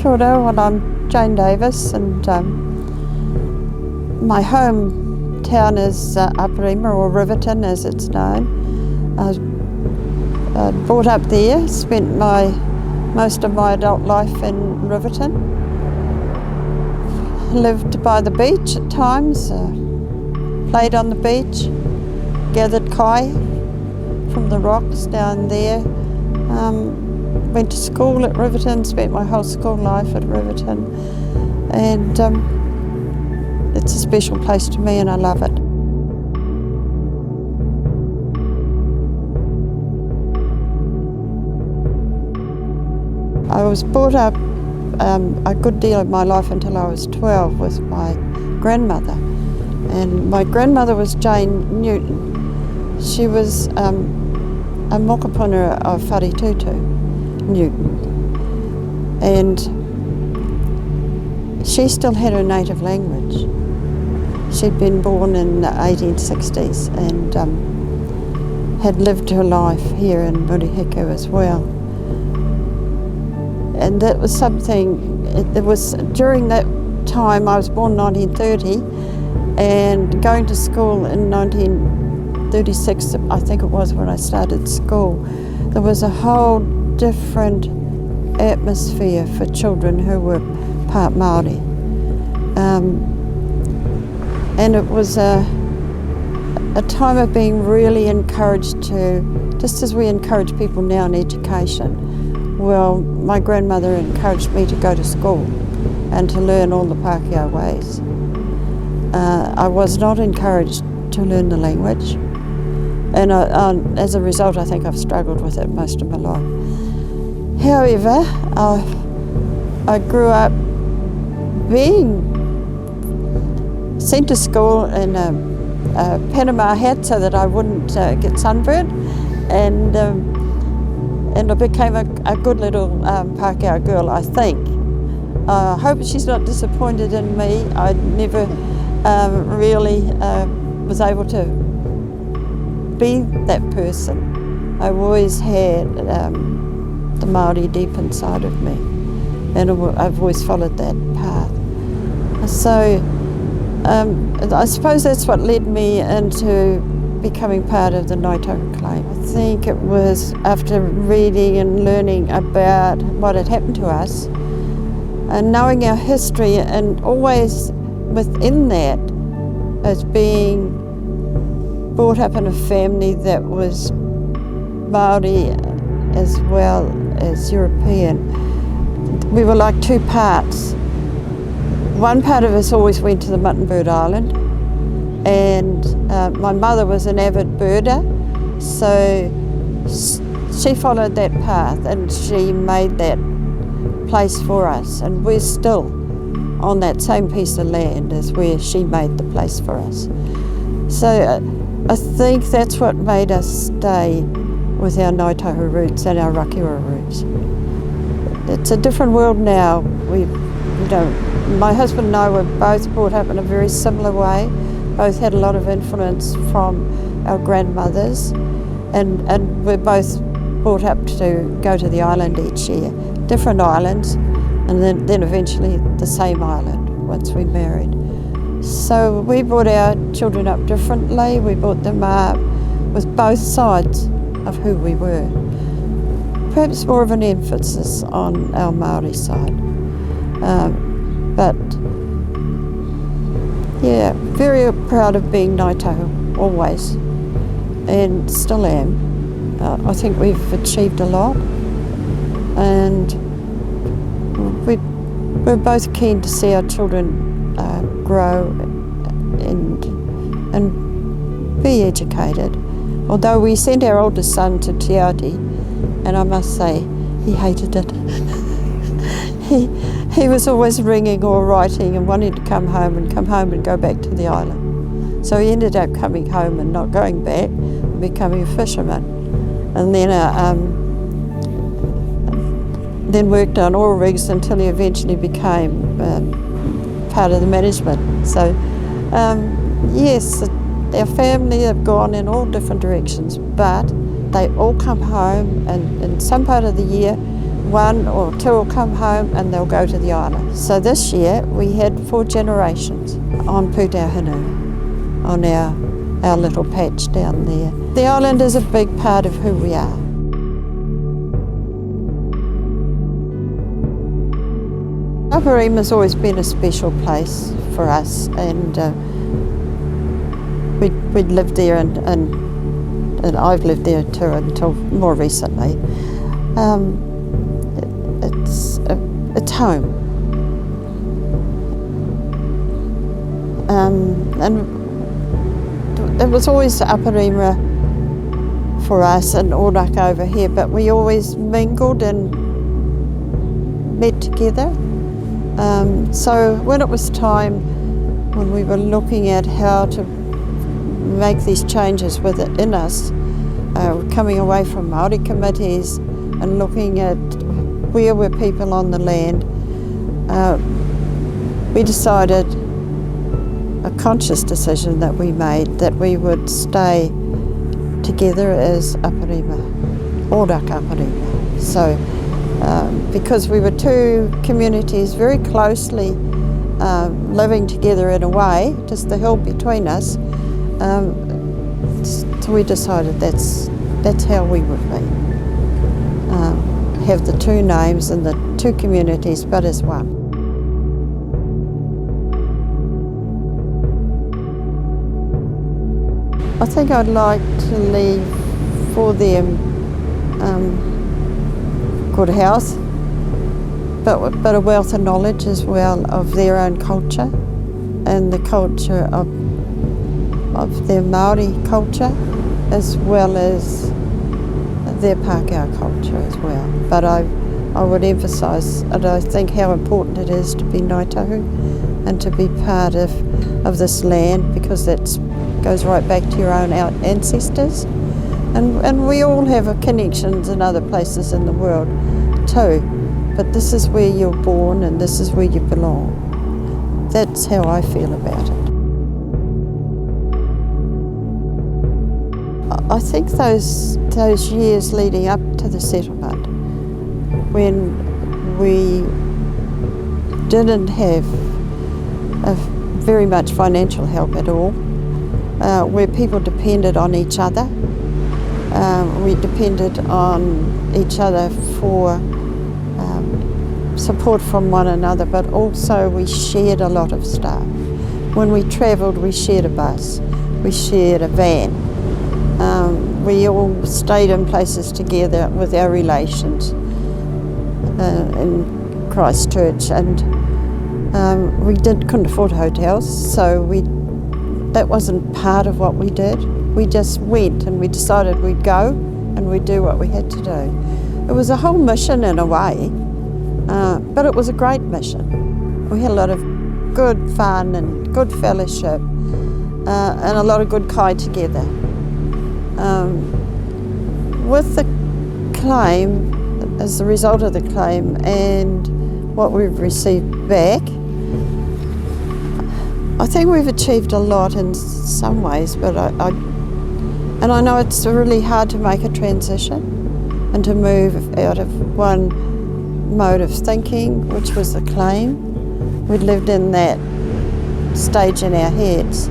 Kia ora, well, I'm Jane Davis, and my hometown is Aparima, or Riverton as it's known. I was brought up there, spent most of my adult life in Riverton. Lived by the beach at times, played on the beach, gathered kai from the rocks down there. Went to school at Riverton, spent my whole school life at Riverton, and it's a special place to me and I love it. I was brought up a good deal of my life until I was 12 with my grandmother, and my grandmother was Jane Newton. She was a mokopuna of Wharetutu Newton, and she still had her native language. She'd been born in the 1860s and had lived her life here in Murihiku as well. And that was something, it was during that time, I was born in 1930, and going to school in 1936, I think it was when I started school, there was a whole different atmosphere for children who were part Māori. And it was a time of being really encouraged to, just as we encourage people now in education, well, my grandmother encouraged me to go to school and to learn all the Pākehā ways. I was not encouraged to learn the language, and as a result I think I've struggled with it most of my life. However, I grew up being sent to school in a Panama hat so that I wouldn't get sunburned, and I became a good little Pākehā girl, I think. I hope she's not disappointed in me. I never really was able to be that person. I've always had the Māori deep inside of me, and I've always followed that path. So I suppose that's what led me into becoming part of the Ngāi Tahu claim. I think it was after reading and learning about what had happened to us and knowing our history, and always within that as being brought up in a family that was Māori as well as European. We were like two parts. One part of us always went to the Mutton Bird Island, and my mother was an avid birder, so she followed that path and she made that place for us, and we're still on that same piece of land as where she made the place for us. So I think that's what made us stay with our Ngāi Tahu roots and our Rakiura roots. It's a different world now. My husband and I were both brought up in a very similar way. Both had a lot of influence from our grandmothers, and we're both brought up to go to the island each year, different islands, and then eventually the same island once we married. So we brought our children up differently. We brought them up with both sides of who we were. Perhaps more of an emphasis on our Māori side. But yeah, very proud of being Ngāi Tahu, always, and still am. I think we've achieved a lot, and we're both keen to see our children grow and be educated. Although we sent our oldest son to Te Aute, and I must say he hated it. He was always ringing or writing and wanting to come home and go back to the island. So he ended up coming home and not going back, and becoming a fisherman. And then worked on oil rigs until he eventually became part of the management. So yes, our family have gone in all different directions, but they all come home, and in some part of the year one or two will come home and they'll go to the island. So this year we had 4 generations on Pūtauhinu, on our little patch down there. The island is a big part of who we are. Aparima's always been a special place for us, and we'd lived there and I've lived there too until more recently. It's home. And it was always Aparima for us and Oraka over here, but we always mingled and met together. So when it was time, when we were looking at how to make these changes within us, coming away from Māori committees and looking at where were people on the land, we decided, a conscious decision that we made, that we would stay together as Aparima, Oraka Aparima. So because we were 2 communities very closely living together in a way, just the hill between us, so we decided that's how we would be. Have the 2 names and the 2 communities, but as one. I think I'd like to leave for them good health, but a wealth of knowledge as well of their own culture and the culture of their Māori culture, as well as their Pākehā culture as well. But I would emphasise, and I think how important it is to be Ngāi Tahu and to be part of this land, because that goes right back to your own ancestors. And we all have connections in other places in the world too, but this is where you're born and this is where you belong. That's how I feel about it. I think those years leading up to the settlement, when we didn't have very much financial help at all, where people depended on each other. We depended on each other for support from one another, but also we shared a lot of stuff. When we travelled, we shared a bus, we shared a van. We all stayed in places together with our relations in Christchurch, and we couldn't afford hotels, so that wasn't part of what we did. We just went and we decided we'd go and we'd do what we had to do. It was a whole mission in a way, but it was a great mission. We had a lot of good fun and good fellowship and a lot of good kai together. With the claim, as a result of the claim and what we've received back, I think we've achieved a lot in some ways, but I know it's really hard to make a transition and to move out of one mode of thinking, which was the claim. We'd lived in that stage in our heads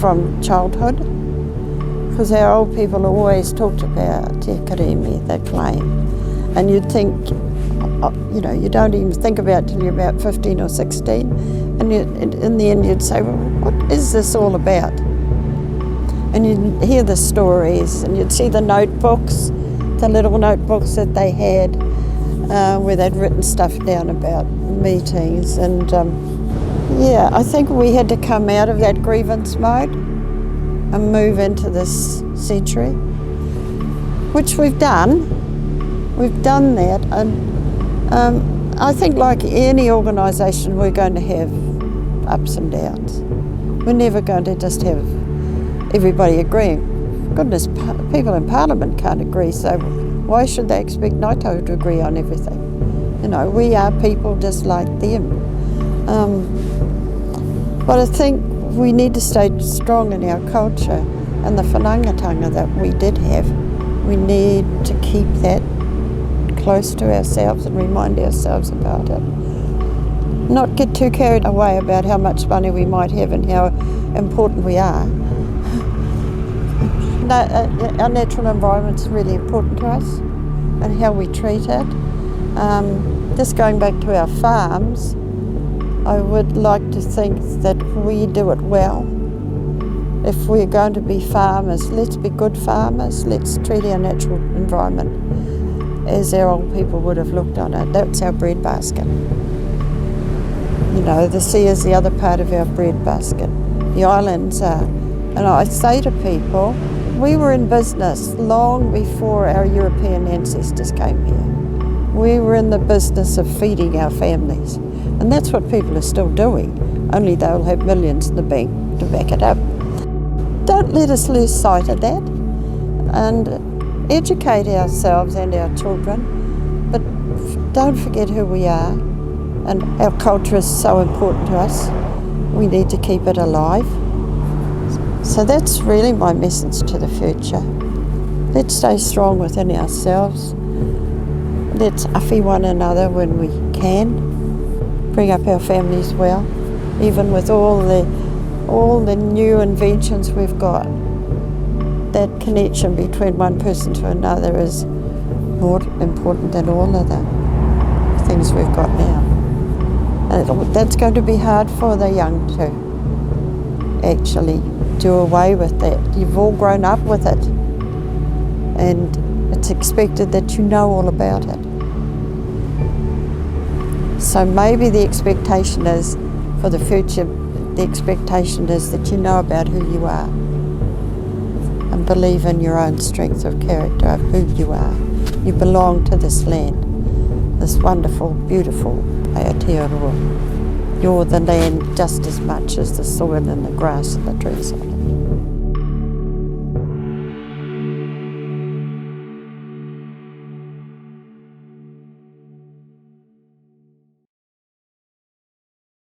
from childhood, because our old people always talked about te karimi, the claim, and you'd think, you don't even think about it till you're about 15 or 16, and in the end you'd say, well, what is this all about? And you'd hear the stories, and you'd see the notebooks, the little notebooks that they had, where they'd written stuff down about meetings. And I think we had to come out of that grievance mode and move into this century, which we've done. We've done that, and I think like any organisation, we're going to have ups and downs. We're never going to just have everybody agreeing. Goodness, people in Parliament can't agree, so why should they expect Ngāi Tahu to agree on everything? We are people just like them. But I think we need to stay strong in our culture and the whanangatanga that we did have. We need to keep that close to ourselves and remind ourselves about it. Not get too carried away about how much money we might have and how important we are. Our natural environment is really important to us and how we treat it. Just going back to our farms, I would like to think that we do it well. If we're going to be farmers, let's be good farmers. Let's treat our natural environment as our old people would have looked on it. That's our breadbasket. You know, the sea is the other part of our breadbasket. The islands are. And I say to people, we were in business long before our European ancestors came here. We were in the business of feeding our families. And that's what people are still doing, only they'll have millions in the bank to back it up. Don't let us lose sight of that and educate ourselves and our children, but don't forget who we are. And our culture is so important to us. We need to keep it alive. So that's really my message to the future. Let's stay strong within ourselves. Let's uffy one another when we can. Bring up our families well, even with all the new inventions we've got. That connection between one person to another is more important than all of the things we've got now. And that's going to be hard for the young to actually do away with that. You've all grown up with it, and it's expected that you know all about it. So maybe the expectation is, for the future, the expectation is that you know about who you are and believe in your own strength of character of who you are. You belong to this land, this wonderful, beautiful Aotearoa. You're the land just as much as the soil and the grass and the trees on it.